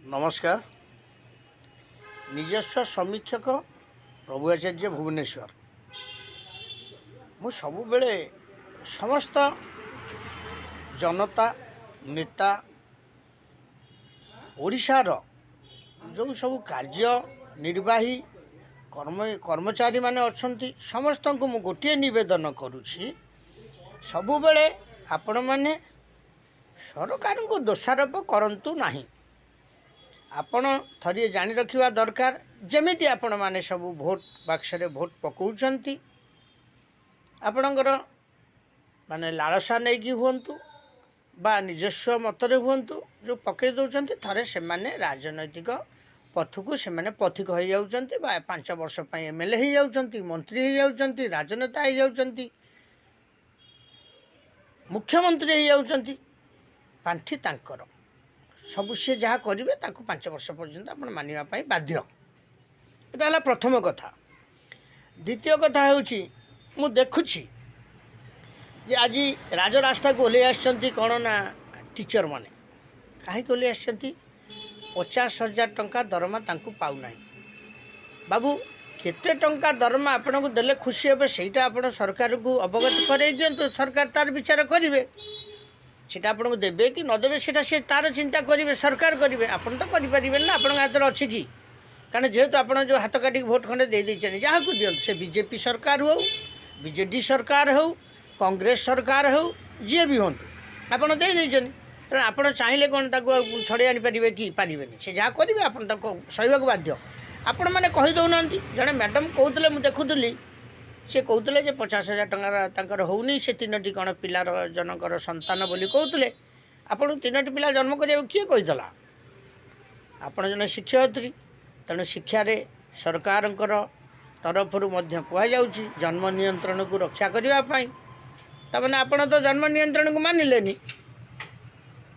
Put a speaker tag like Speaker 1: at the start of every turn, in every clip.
Speaker 1: नमस्कार। निजस्व समीक्षक प्रभु आचार्य भुवनेश्वर। मु सबुबले समस्त जनता नेता ओडिशार जो सब कार्य निर्वाही कर्मचारी माने अछंती समस्त को मु गोटे निवेदन करुछि, सबुबले आपण माने सरकार को दोषारोप करंतु नहीं। आपण थरिए जानी रखिवा दरकार, जमिति आपण माने सब भोट बाक्सरे भोट पकाउछंती आपणकर माने लालसा नहीं हुंतु बा निजस्व मतरे हुंतु जो पकई दौरान थरे से माने राजनैतिक पथकू से माने पथिक हो जाउछंती बा 5 वर्ष पई एमएलए हो जाउछंती, मंत्री हो जाउछंती, राजनेता हो जाउछंती, मुख्यमंत्री हो जाउछंती। पांठी तांकर सब सी जहाँ करेंगे 5 वर्ष पर्यंत आप मानवाई बाध्य। यहाँ है प्रथम कथा। द्वितीय कथा हूँ देखुची जे आज राजरास्ता को ओह्लै आसछंती कौन ना टीचर माने कहीं ओह्लै आसछंती 50,000 टंका दरमा तांकु पाउना। बाबू केते टंका दरमा आपन को देले खुशी हे सेटा आपन सरकार को अवगत करे दियंतु, सरकार तार विचार करिवे। सेटा आपन को देबे कि न देबे सेटा से तार चिंता करिवे, सरकार करिवे। आपन तो करि परिबेन ना, आपन हाथ रे अछि कि, कारण जेहेतु आपन जो हाथ काटी भोट खंडे दे दैछन जहाँ को दियंतु, से बीजेपी सरकार हो, बीजेडी सरकार हो, कांग्रेस सरकार हो, जे भी होंतु आपन दे दैछन। कारण आपन चाहिले कोन ताको छड़े आनि परिबे कि परिबेनी, से जहाँ करिवे आपन ताको सहिबाक बाध्य। आपण मैंने कही दौना जड़े मैडम कहते मुझे देखुली सी कहते 50,000 टकर होनी से 3टी कौन पिलार जनकर संतान बोली कहते। आपन 3टी पिला जन्म करा किए कहीदेला? आपड़ जन शिक्षयित्री, तेणु शिक्षा सरकार तरफ कहु जन्म नियंत्रण को रक्षा करने तमें आपड़ तो जन्म नियंत्रण को मानिलेनी।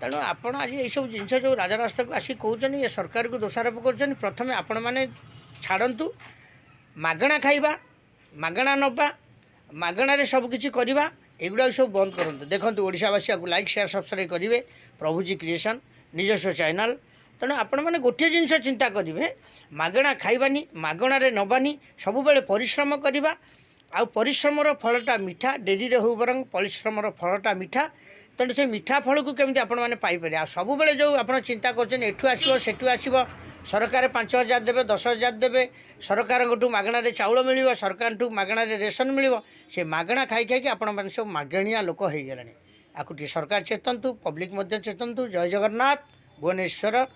Speaker 1: तेणु आपण आज ये सब जिनस जो राजरास्ता को आसिक कहते ये सरकार को दोषारोप कर। प्रथम आपण मैंने छाड़ू मागणा खाइबा, मागणा नवा, मागणारे सबकिछि करवा, एगुड़ा सब बंद करूँ। देखो ओडिशावासी को लाइक शेयर सब्सक्राइब करेंगे प्रभुजी क्रिएशन निजस्व चैनल। तेणु आपण मैंने गोटे जिनस चिंता करेंगे, मागणा खाइबानी, मागणारे नबानी, सबुबले परिश्रम करवा। आ परिश्रमर फलटा मीठा, डेरी हो बरং परिश्रमर फलटा मीठा। तेणु से मीठा फल को केमी आपण मैंने पाइपर। आ सब बेले जो आप चिंता कर एठू आसो सेठू आसो, सरकार 5,000 देवे, 10,000 देवे, सरकार मागणारे चाउल मिल, सरकार मागणारे रेशन मिल, से मागणा खाई खाई आपण मैंने सब मागणिया लोक हो गले। आपको सरकार चेतंतु, पब्लिक चेतंतु। जय जगन्नाथ। भुवनेश्वर।